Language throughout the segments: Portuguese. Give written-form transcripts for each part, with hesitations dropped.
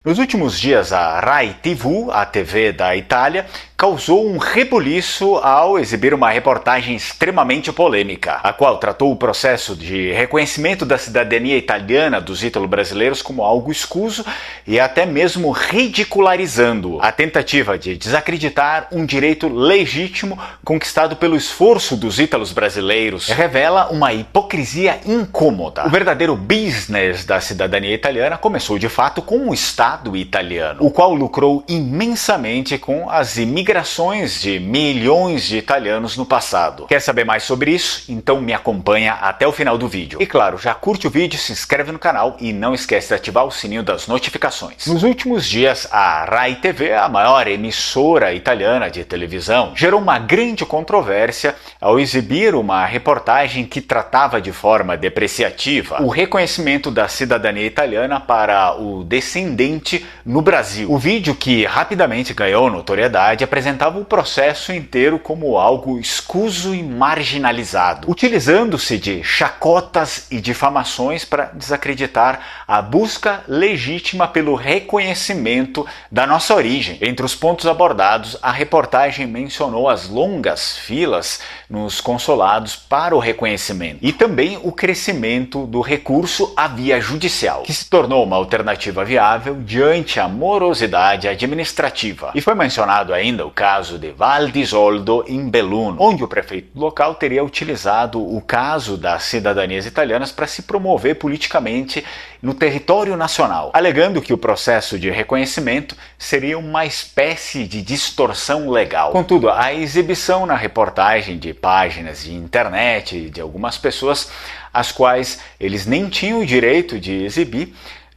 Nos últimos dias, a Rai TV, a TV da Itália, causou um rebuliço ao exibir uma reportagem extremamente polêmica, a qual tratou o processo de reconhecimento da cidadania italiana dos ítalo-brasileiros como algo escuso e até mesmo ridicularizando a tentativa de desacreditar um direito legítimo conquistado pelo esforço dos ítalos brasileiros. Revela uma hipocrisia incômoda. O verdadeiro business da cidadania italiana começou de fato com o Estado italiano, o qual lucrou imensamente com as imigrações de milhões de italianos no passado. Quer saber mais sobre isso? Então me acompanha até o final do vídeo. E claro, já curte o vídeo, se inscreve no canal e não esquece de ativar o sininho das notificações. Nos últimos dias, a Rai TV, a maior emissora italiana de televisão, gerou uma grande controvérsia ao exibir uma reportagem que tratava de forma depreciativa o reconhecimento da cidadania italiana para o descendente no Brasil. O vídeo, que rapidamente ganhou notoriedade, apresentava o processo inteiro como algo escuso e marginalizado, utilizando-se de chacotas e difamações para desacreditar a busca legítima pelo reconhecimento da nossa origem. Entre os pontos abordados, a reportagem mencionou as longas filas nos consulados para o reconhecimento e também o crescimento do recurso à via judicial, que se tornou uma alternativa viável diante a morosidade administrativa. E foi mencionado ainda o caso de Val di Zoldo em Belluno, onde o prefeito local teria utilizado o caso das cidadanias italianas para se promover politicamente no território nacional, alegando que o processo de reconhecimento seria uma espécie de distorção legal. Contudo, a exibição na reportagem de páginas de internet de algumas pessoas, as quais eles nem tinham o direito de exibir,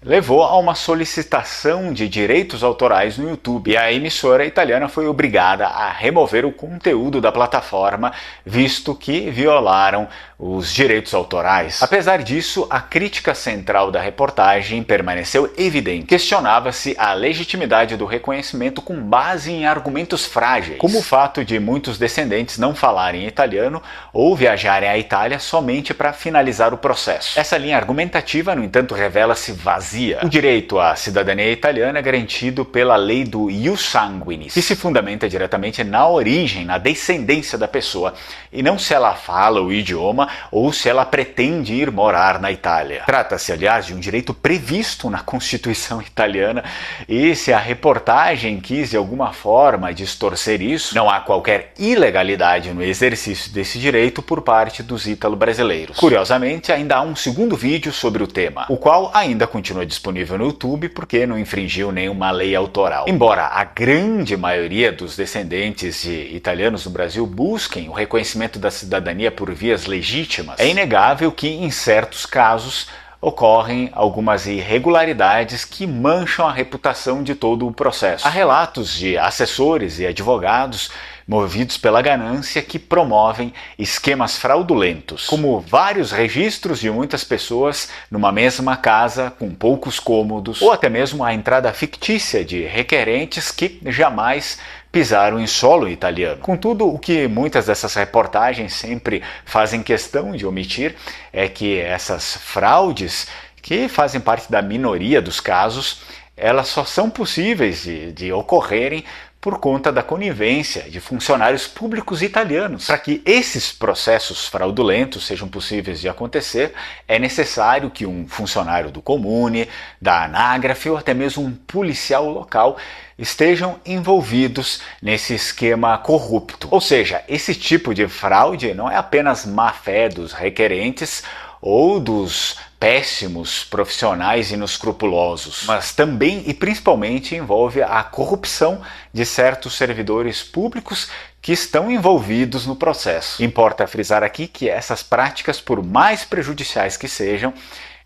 levou a uma solicitação de direitos autorais no YouTube, e a emissora italiana foi obrigada a remover o conteúdo da plataforma, visto que violaram os direitos autorais. Apesar disso, a crítica central da reportagem permaneceu evidente. Questionava-se a legitimidade do reconhecimento com base em argumentos frágeis, como o fato de muitos descendentes não falarem italiano ou viajarem à Itália somente para finalizar o processo. Essa linha argumentativa, no entanto, revela-se vazia. O direito à cidadania italiana é garantido pela lei do ius sanguinis, que se fundamenta diretamente na origem, na descendência da pessoa, e não se ela fala o idioma ou se ela pretende ir morar na Itália. Trata-se, aliás, de um direito previsto na Constituição italiana, e se a reportagem quis de alguma forma distorcer isso, não há qualquer ilegalidade no exercício desse direito por parte dos ítalo-brasileiros. Curiosamente, ainda há um segundo vídeo sobre o tema, o qual ainda continua disponível no YouTube porque não infringiu nenhuma lei autoral. Embora a grande maioria dos descendentes de italianos no Brasil busquem o reconhecimento da cidadania por vias legítimas, é inegável que em certos casos ocorrem algumas irregularidades que mancham a reputação de todo o processo. Há relatos de assessores e advogados movidos pela ganância que promovem esquemas fraudulentos, como vários registros de muitas pessoas numa mesma casa com poucos cômodos, ou até mesmo a entrada fictícia de requerentes que jamais pisaram em solo italiano. Contudo, o que muitas dessas reportagens sempre fazem questão de omitir é que essas fraudes, que fazem parte da minoria dos casos, elas só são possíveis de ocorrerem por conta da conivência de funcionários públicos italianos. Para que esses processos fraudulentos sejam possíveis de acontecer, é necessário que um funcionário do Comune, da Anagrafe ou até mesmo um policial local estejam envolvidos nesse esquema corrupto. Ou seja, esse tipo de fraude não é apenas má-fé dos requerentes ou dos péssimos profissionais inescrupulosos, mas também e principalmente envolve a corrupção de certos servidores públicos que estão envolvidos no processo. Importa frisar aqui que essas práticas, por mais prejudiciais que sejam,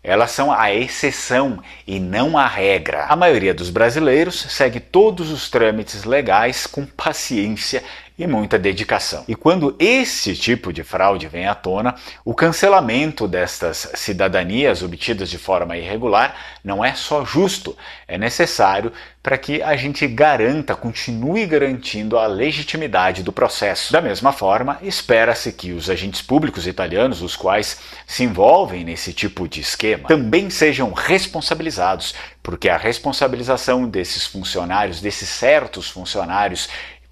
elas são a exceção e não a regra. A maioria dos brasileiros segue todos os trâmites legais com paciência e muita dedicação. E quando esse tipo de fraude vem à tona, o cancelamento destas cidadanias obtidas de forma irregular não é só justo, é necessário para que a gente continue garantindo a legitimidade do processo. Da mesma forma, espera-se que os agentes públicos italianos, os quais se envolvem nesse tipo de esquema, também sejam responsabilizados, porque a responsabilização desses funcionários, desses certos funcionários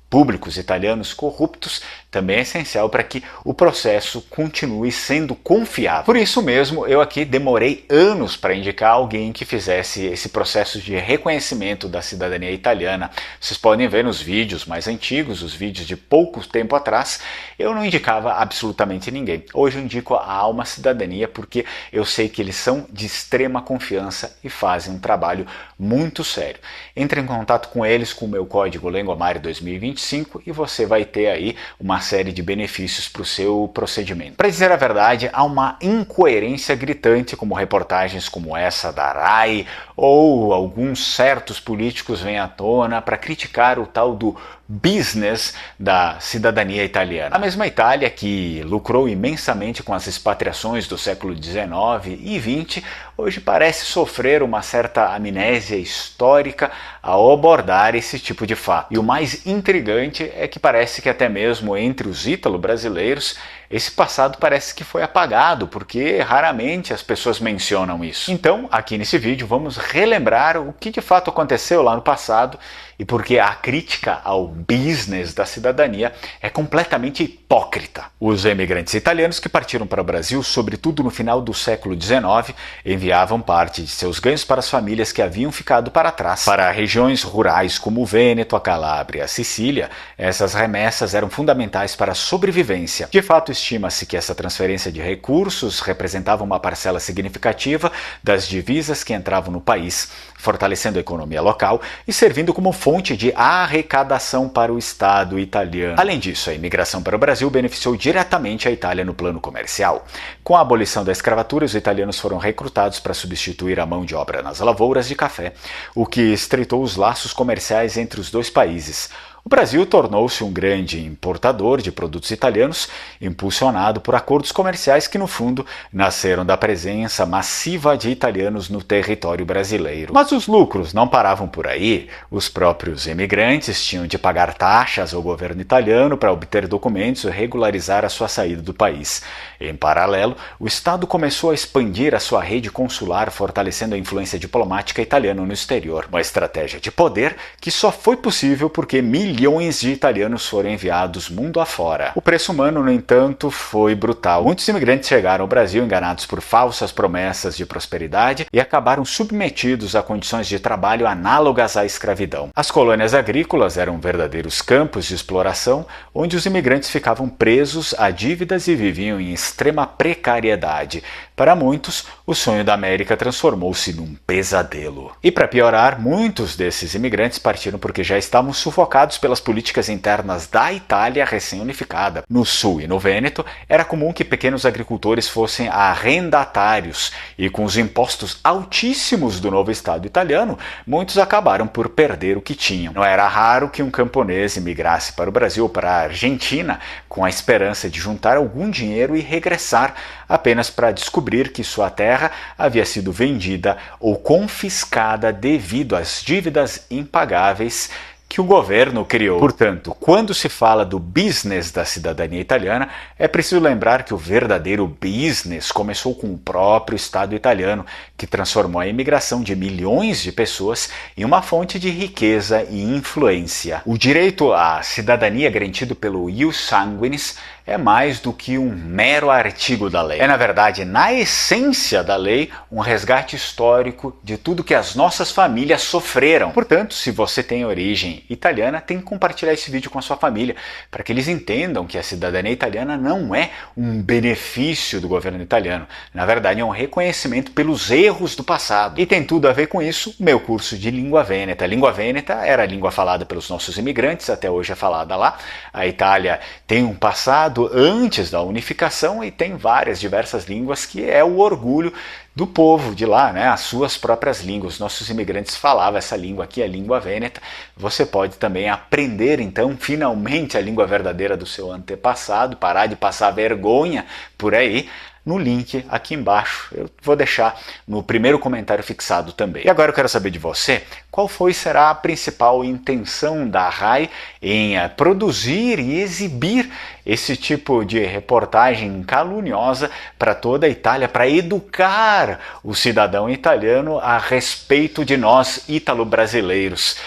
públicos italianos corruptos, também é essencial para que o processo continue sendo confiável. Por isso mesmo, eu aqui demorei anos para indicar alguém que fizesse esse processo de reconhecimento da cidadania italiana. Vocês podem ver nos vídeos mais antigos, os vídeos de pouco tempo atrás, eu não indicava absolutamente ninguém. Hoje eu indico a Alma Cidadania porque eu sei que eles são de extrema confiança e fazem um trabalho muito sério. Entre em contato com eles com o meu código Lengomare 2025 e você vai ter aí uma série de benefícios para o seu procedimento. Para dizer a verdade, há uma incoerência gritante, como reportagens como essa da RAI, ou alguns certos políticos vêm à tona para criticar o tal do business da cidadania italiana. A mesma Itália que lucrou imensamente com as expatriações do século XIX e XX, hoje parece sofrer uma certa amnésia histórica ao abordar esse tipo de fato. E o mais intrigante é que parece que até mesmo entre os ítalo-brasileiros esse passado parece que foi apagado, porque raramente as pessoas mencionam isso. Então, aqui nesse vídeo, vamos relembrar o que de fato aconteceu lá no passado e porque a crítica ao business da cidadania é completamente hipócrita. Os imigrantes italianos que partiram para o Brasil, sobretudo no final do século XIX, enviavam parte de seus ganhos para as famílias que haviam ficado para trás. Para regiões rurais como o Vêneto, a Calábria e a Sicília, essas remessas eram fundamentais para a sobrevivência. De fato, estima-se que essa transferência de recursos representava uma parcela significativa das divisas que entravam no país, fortalecendo a economia local e servindo como fonte de arrecadação para o Estado italiano. Além disso, a imigração para o Brasil beneficiou diretamente a Itália no plano comercial. Com a abolição da escravatura, os italianos foram recrutados para substituir a mão de obra nas lavouras de café, o que estreitou os laços comerciais entre os dois países. O Brasil tornou-se um grande importador de produtos italianos, impulsionado por acordos comerciais que, no fundo, nasceram da presença massiva de italianos no território brasileiro. Mas os lucros não paravam por aí. Os próprios imigrantes tinham de pagar taxas ao governo italiano para obter documentos e regularizar a sua saída do país. Em paralelo, o Estado começou a expandir a sua rede consular, fortalecendo a influência diplomática italiana no exterior. Uma estratégia de poder que só foi possível porque milhões de italianos foram enviados mundo afora. O preço humano, no entanto, foi brutal. Muitos imigrantes chegaram ao Brasil enganados por falsas promessas de prosperidade e acabaram submetidos a condições de trabalho análogas à escravidão. As colônias agrícolas eram verdadeiros campos de exploração, onde os imigrantes ficavam presos a dívidas e viviam em extrema precariedade. Para muitos, o sonho da América transformou-se num pesadelo. E para piorar, muitos desses imigrantes partiram porque já estavam sufocados pelas políticas internas da Itália recém-unificada. No sul e no Vêneto, era comum que pequenos agricultores fossem arrendatários, e com os impostos altíssimos do novo Estado italiano, muitos acabaram por perder o que tinham. Não era raro que um camponês imigrasse para o Brasil ou para a Argentina com a esperança de juntar algum dinheiro e regressar apenas para descobrir que sua terra havia sido vendida ou confiscada devido às dívidas impagáveis que o governo criou. Portanto, quando se fala do business da cidadania italiana, é preciso lembrar que o verdadeiro business começou com o próprio Estado italiano, que transformou a imigração de milhões de pessoas em uma fonte de riqueza e influência. O direito à cidadania garantido pelo ius sanguinis é mais do que um mero artigo da lei. É, na verdade, na essência da lei, um resgate histórico de tudo que as nossas famílias sofreram. Portanto, se você tem origem italiana, tem que compartilhar esse vídeo com a sua família, para que eles entendam que a cidadania italiana não é um benefício do governo italiano. Na verdade, é um reconhecimento pelos erros do passado. E tem tudo a ver com isso o meu curso de língua vêneta. A língua vêneta era a língua falada pelos nossos imigrantes, até hoje é falada lá. A Itália tem um passado criado antes da unificação e tem diversas línguas, que é o orgulho do povo de lá, né? As suas próprias línguas. Nossos imigrantes falavam essa língua aqui, a língua vêneta. Você pode também aprender, então, finalmente a língua verdadeira do seu antepassado, parar de passar vergonha por aí, no link aqui embaixo. Eu vou deixar no primeiro comentário fixado também. E agora eu quero saber de você, qual será a principal intenção da RAI em produzir e exibir esse tipo de reportagem caluniosa para toda a Itália, para educar o cidadão italiano a respeito de nós ítalo-brasileiros?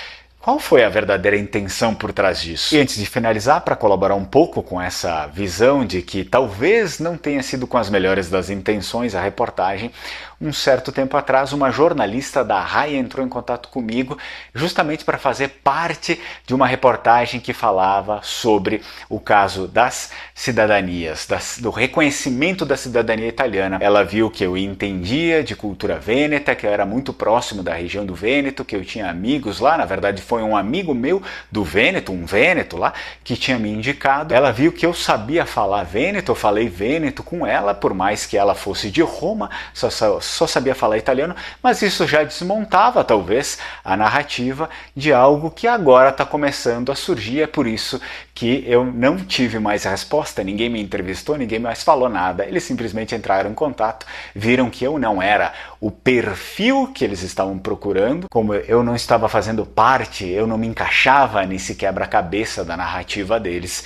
Qual foi a verdadeira intenção por trás disso? E antes de finalizar, para colaborar um pouco com essa visão de que talvez não tenha sido com as melhores das intenções a reportagem, um certo tempo atrás uma jornalista da RAI entrou em contato comigo justamente para fazer parte de uma reportagem que falava sobre o caso das cidadanias, do reconhecimento da cidadania italiana. Ela viu que eu entendia de cultura vêneta, que eu era muito próximo da região do Vêneto, que eu tinha amigos lá, na verdade foi um amigo meu do Vêneto, um vêneto lá, que tinha me indicado. Ela viu que eu sabia falar vêneto, eu falei vêneto com ela, por mais que ela fosse de Roma, só sabia falar italiano, mas isso já desmontava talvez a narrativa de algo que agora está começando a surgir. É por isso que eu não tive mais resposta, ninguém me entrevistou, ninguém mais falou nada. Eles simplesmente entraram em contato, viram que eu não era o perfil que eles estavam procurando, como eu não estava fazendo parte, eu não me encaixava nesse quebra-cabeça da narrativa deles.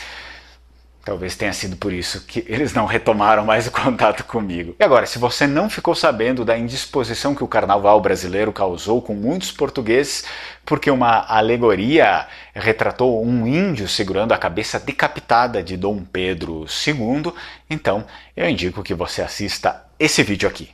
Talvez tenha sido por isso que eles não retomaram mais o contato comigo. E agora, se você não ficou sabendo da indisposição que o carnaval brasileiro causou com muitos portugueses, porque uma alegoria retratou um índio segurando a cabeça decapitada de Dom Pedro II, então eu indico que você assista esse vídeo aqui.